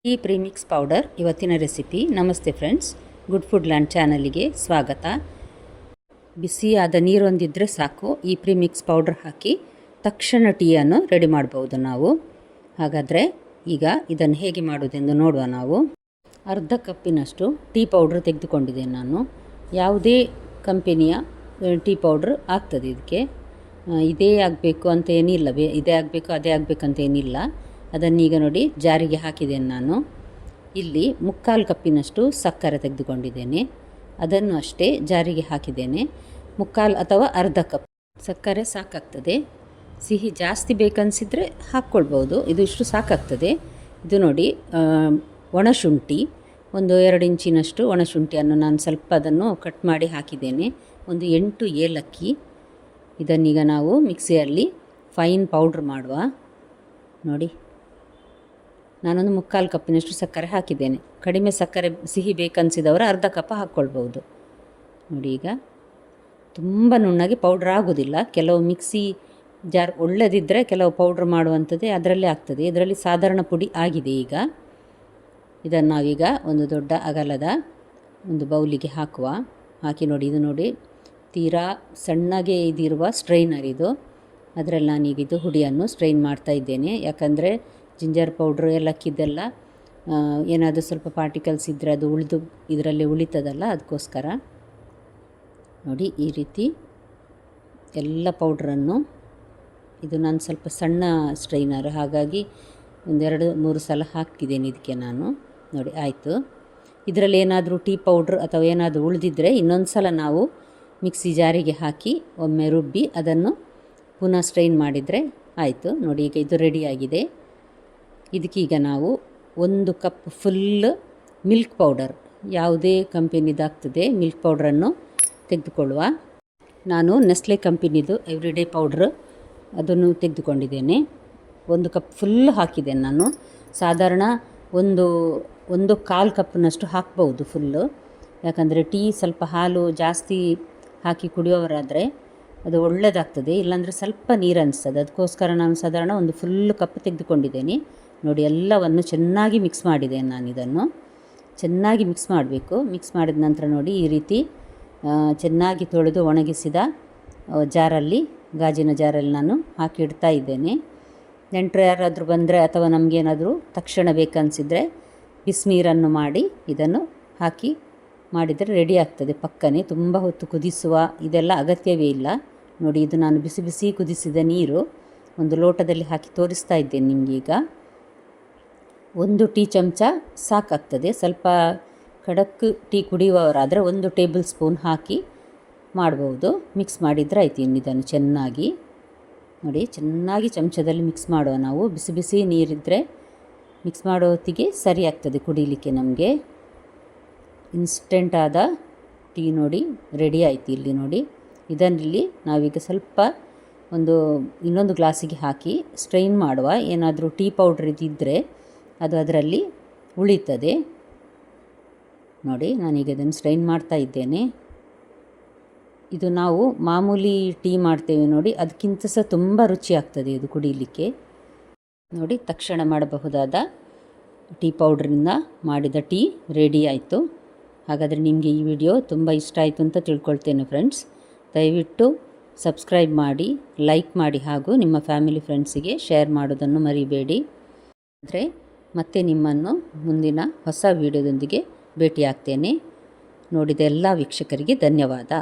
ಈ premix powder ಇವತ್ತಿನ recipe. ನಮಸ್ತೆ ಫ್ರೆಂಡ್ಸ್, ಗುಡ್ ಫುಡ್ ಲ್ಯಾಂಡ್ ಚಾನಲಿಗೆ ಸ್ವಾಗತ. ಬಿಸಿಯಾದ ನೀರೊಂದಿದ್ದರೆ ಸಾಕು, ಈ ಪ್ರೀಮಿಕ್ಸ್ ಪೌಡರ್ ಹಾಕಿ ತಕ್ಷಣ ಟೀಯನ್ನು ರೆಡಿ ಮಾಡ್ಬೋದು ನಾವು. ಹಾಗಾದರೆ ಈಗ ಇದನ್ನು ಹೇಗೆ ಮಾಡೋದೆಂದು ನೋಡುವ ನಾವು. ಅರ್ಧ ಕಪ್ಪಿನಷ್ಟು ಟೀ ಪೌಡ್ರ್ ತೆಗೆದುಕೊಂಡಿದ್ದೇನೆ ನಾನು. ಯಾವುದೇ ಕಂಪನಿಯ ಟೀ ಪೌಡ್ರ್ ಆಗ್ತದೆ ಇದಕ್ಕೆ. ಇದೇ ಆಗಬೇಕು ಅಂತ ಏನಿಲ್ಲ, ಇದೇ ಆಗಬೇಕು ಅದೇ ಆಗಬೇಕಂತ ಏನಿಲ್ಲ. ಅದನ್ನೀಗ ನೋಡಿ ಜಾರಿಗೆ ಹಾಕಿದ್ದೇನೆ ನಾನು. ಇಲ್ಲಿ 3/4 ಕಪ್ಪಿನಷ್ಟು ಸಕ್ಕರೆ ತೆಗೆದುಕೊಂಡಿದ್ದೇನೆ. ಅದನ್ನು ಅಷ್ಟೇ ಜಾರಿಗೆ ಹಾಕಿದ್ದೇನೆ. 3/4 ಅಥವಾ ಅರ್ಧ ಕಪ್ ಸಕ್ಕರೆ ಸಾಕಾಗ್ತದೆ. ಸಿಹಿ ಜಾಸ್ತಿ ಬೇಕನ್ನಿಸಿದರೆ ಹಾಕ್ಕೊಳ್ಬೋದು, ಇದು ಇಷ್ಟು ಸಾಕಾಗ್ತದೆ. ಇದು ನೋಡಿ ಒಣಶುಂಠಿ, ಒಂದು 2 ಇಂಚಿನಷ್ಟು ಒಣಶುಂಠಿಯನ್ನು ನಾನು ಸ್ವಲ್ಪ ಅದನ್ನು ಕಟ್ ಮಾಡಿ ಹಾಕಿದ್ದೇನೆ. ಒಂದು 8 ಏಲಕ್ಕಿ. ಇದನ್ನೀಗ ನಾವು ಮಿಕ್ಸಿಯಲ್ಲಿ ಫೈನ್ ಪೌಡ್ರ್ ಮಾಡುವ. ನೋಡಿ, ನಾನೊಂದು 3/4 ಕಪ್ಪಿನಷ್ಟು ಸಕ್ಕರೆ ಹಾಕಿದ್ದೇನೆ. ಕಡಿಮೆ ಸಕ್ಕರೆ ಸಿಹಿ ಬೇಕನ್ನಿಸಿದವರು ಅರ್ಧ ಕಪ್ ಹಾಕ್ಕೊಳ್ಬೋದು. ನೋಡಿ, ಈಗ ತುಂಬ ನುಣ್ಣಗೆ ಪೌಡ್ರ್ ಆಗೋದಿಲ್ಲ. ಕೆಲವು ಮಿಕ್ಸಿ ಜಾರ್ ಒಳ್ಳೆದಿದ್ದರೆ ಕೆಲವು ಪೌಡ್ರ್ ಮಾಡುವಂಥದ್ದೇ ಅದರಲ್ಲೇ ಆಗ್ತದೆ. ಇದರಲ್ಲಿ ಸಾಧಾರಣ ಪುಡಿ ಆಗಿದೆ. ಈಗ ಇದನ್ನು ನಾವೀಗ ಒಂದು ದೊಡ್ಡ ಅಗಲದ ಒಂದು ಬೌಲಿಗೆ ಹಾಕುವ. ಹಾಕಿ ನೋಡಿ, ಇದು ನೋಡಿ ತೀರಾ ಸಣ್ಣಗೆ ಇದಿರುವ ಸ್ಟ್ರೈನರ್ ಇದು. ಅದರಲ್ಲಿ ನಾನೀಗ ಇದು ಹುಡಿಯನ್ನು ಸ್ಟ್ರೈನ್ ಮಾಡ್ತಾ ಇದ್ದೇನೆ. ಯಾಕಂದರೆ ಜಿಂಜರ್ ಪೌಡ್ರು ಏಲಕ್ಕಿದ್ದೆಲ್ಲ ಏನಾದರೂ ಸ್ವಲ್ಪ ಪಾರ್ಟಿಕಲ್ಸ್ ಇದ್ದರೆ ಅದು ಉಳಿದು ಇದರಲ್ಲಿ ಉಳಿತದಲ್ಲ, ಅದಕ್ಕೋಸ್ಕರ. ನೋಡಿ, ಈ ರೀತಿ ಎಲ್ಲ ಪೌಡ್ರನ್ನು, ಇದು ನಾನು ಸ್ವಲ್ಪ ಸಣ್ಣ ಸ್ಟ್ರೈನರ್, ಹಾಗಾಗಿ 1-2-3 ಸಲ ಹಾಕಿದ್ದೇನೆ ಇದಕ್ಕೆ ನಾನು. ನೋಡಿ, ಆಯಿತು. ಇದರಲ್ಲಿ ಏನಾದರೂ ಟೀ ಪೌಡ್ರ್ ಅಥವಾ ಏನಾದರೂ ಉಳಿದಿದ್ದರೆ ಇನ್ನೊಂದು ಸಲ ನಾವು ಮಿಕ್ಸಿ ಜಾರಿಗೆ ಹಾಕಿ ಒಮ್ಮೆ ರುಬ್ಬಿ ಅದನ್ನು ಪುನಃ ಸ್ಟ್ರೈನ್ ಮಾಡಿದರೆ ಆಯಿತು. ನೋಡಿ, ಈಗ ಇದು ರೆಡಿಯಾಗಿದೆ. ಇದಕ್ಕೀಗ ನಾವು 1 ಕಪ್ ಫುಲ್ ಮಿಲ್ಕ್ ಪೌಡರ್, ಯಾವುದೇ ಕಂಪನಿದಾಗ್ತದೆ ಮಿಲ್ಕ್ ಪೌಡ್ರನ್ನು ತೆಗೆದುಕೊಳ್ಳುವ. ನಾನು ನೆಸ್ಲೆ ಕಂಪನಿದು ಎವ್ರಿಡೇ ಪೌಡ್ರ್ ಅದನ್ನು ತೆಗೆದುಕೊಂಡಿದ್ದೇನೆ. 1 ಕಪ್ ಫುಲ್ ಹಾಕಿದ್ದೇನೆ ನಾನು. ಸಾಧಾರಣ ಒಂದು 1/4 ಕಪ್ನಷ್ಟು ಹಾಕ್ಬೋದು ಫುಲ್ಲು. ಯಾಕಂದರೆ ಟೀ ಸ್ವಲ್ಪ ಹಾಲು ಜಾಸ್ತಿ ಹಾಕಿ ಕುಡಿಯೋರಾದರೆ ಅದು ಒಳ್ಳೆಯದಾಗ್ತದೆ, ಇಲ್ಲಾಂದರೆ ಸ್ವಲ್ಪ ನೀರು ಅನಿಸ್ತದೆ. ಅದಕ್ಕೋಸ್ಕರ ನಾನು ಸಾಧಾರಣ ಒಂದು ಫುಲ್ ಕಪ್ ತೆಗೆದುಕೊಂಡಿದ್ದೇನೆ. ನೋಡಿ, ಎಲ್ಲವನ್ನು ಚೆನ್ನಾಗಿ ಮಿಕ್ಸ್ ಮಾಡಿದ್ದೇನೆ ನಾನು. ಇದನ್ನು ಚೆನ್ನಾಗಿ ಮಿಕ್ಸ್ ಮಾಡಬೇಕು. ಮಿಕ್ಸ್ ಮಾಡಿದ ನಂತರ ನೋಡಿ, ಈ ರೀತಿ ಚೆನ್ನಾಗಿ ತೊಳೆದು ಒಣಗಿಸಿದ ಜಾರಲ್ಲಿ, ಗಾಜಿನ ಜಾರಲ್ಲಿ ನಾನು ಹಾಕಿ ಇಡ್ತಾ ಇದ್ದೇನೆ. ನೆಂಟರು ಯಾರಾದರೂ ಬಂದರೆ ಅಥವಾ ನಮಗೇನಾದರೂ ತಕ್ಷಣ ಬೇಕನ್ನಿಸಿದರೆ ಬಿಸಿನೀರನ್ನು ಮಾಡಿ ಇದನ್ನು ಹಾಕಿ ಮಾಡಿದರೆ ರೆಡಿ ಆಗ್ತದೆ ಪಕ್ಕನೆ. ತುಂಬ ಹೊತ್ತು ಕುದಿಸುವ ಇದೆಲ್ಲ ಅಗತ್ಯವೇ ಇಲ್ಲ. ನೋಡಿ, ಇದು ನಾನು ಬಿಸಿ ಬಿಸಿ ಕುದಿಸಿದ ನೀರು ಒಂದು ಲೋಟದಲ್ಲಿ ಹಾಕಿ ತೋರಿಸ್ತಾ ಇದ್ದೇನೆ ನಿಮಗೀಗ. 1 ಟೀ ಚಮಚ ಸಾಕಾಗ್ತದೆ. ಸ್ವಲ್ಪ ಖಡಕ್ ಟೀ ಕುಡಿಯುವವರಾದರೆ 1 ಟೇಬಲ್ ಸ್ಪೂನ್ ಹಾಕಿ ಮಾಡ್ಬೋದು. ಮಿಕ್ಸ್ ಮಾಡಿದರೆ ಆಯ್ತು. ಇದನ್ನು ಚೆನ್ನಾಗಿ ನೋಡಿ, ಚೆನ್ನಾಗಿ ಚಮಚದಲ್ಲಿ ಮಿಕ್ಸ್ ಮಾಡುವ ನಾವು. ಬಿಸಿ ಬಿಸಿ ನೀರಿದ್ದರೆ ಮಿಕ್ಸ್ ಮಾಡೋ ಹೊತ್ತಿಗೆ ಸರಿ ಆಗ್ತದೆ ಕುಡಿಲಿಕ್ಕೆ ನಮಗೆ. ಇನ್ಸ್ಟೆಂಟ್ ಆದ ಟೀ ನೋಡಿ ರೆಡಿ ಆಯಿತು. ಇಲ್ಲಿ ನೋಡಿ, ಇದರಲ್ಲಿ ನಾವೀಗ ಸ್ವಲ್ಪ ಇನ್ನೊಂದು ಗ್ಲಾಸಿಗೆ ಹಾಕಿ ಸ್ಟ್ರೈನ್ ಮಾಡುವ. ಏನಾದರೂ ಟೀ ಪೌಡ್ರ್ ಇದ್ದಿದ್ದರೆ ಅದು ಅದರಲ್ಲಿ ಉಳಿತದೆ. ನೋಡಿ, ನಾನೀಗ ಇದನ್ನು ಸ್ಟ್ರೈನ್ ಮಾಡ್ತಾ ಇದ್ದೇನೆ. ಇದು ನಾವು ಮಾಮೂಲಿ ಟೀ ಮಾಡ್ತೇವೆ ನೋಡಿ, ಅದಕ್ಕಿಂತ ಸಹ ತುಂಬ ರುಚಿ ಆಗ್ತದೆ ಇದು ಕುಡಿಯಲಿಕ್ಕೆ. ನೋಡಿ, ತಕ್ಷಣ ಮಾಡಬಹುದಾದ ಟೀ ಪೌಡ್ರಿಂದ ಮಾಡಿದ ಟೀ ರೆಡಿ ಆಯಿತು. ಹಾಗಾದರೆ ನಿಮಗೆ ಈ ವಿಡಿಯೋ ತುಂಬ ಇಷ್ಟ ಆಯಿತು ಅಂತ ತಿಳ್ಕೊಳ್ತೇನೆ ಫ್ರೆಂಡ್ಸ್. ದಯವಿಟ್ಟು ಸಬ್ಸ್ಕ್ರೈಬ್ ಮಾಡಿ, ಲೈಕ್ ಮಾಡಿ, ಹಾಗೂ ನಿಮ್ಮ ಫ್ಯಾಮಿಲಿ ಫ್ರೆಂಡ್ಸಿಗೆ ಶೇರ್ ಮಾಡೋದನ್ನು ಮರಿಬೇಡಿ. ಆದರೆ ಮತ್ತೆ ನಿಮ್ಮನ್ನು ಮುಂದಿನ ಹೊಸ ವಿಡಿಯೋದೊಂದಿಗೆ ಭೇಟಿಯಾಗ್ತೇನೆ. ನೋಡಿದ ಎಲ್ಲ ವೀಕ್ಷಕರಿಗೆ ಧನ್ಯವಾದ.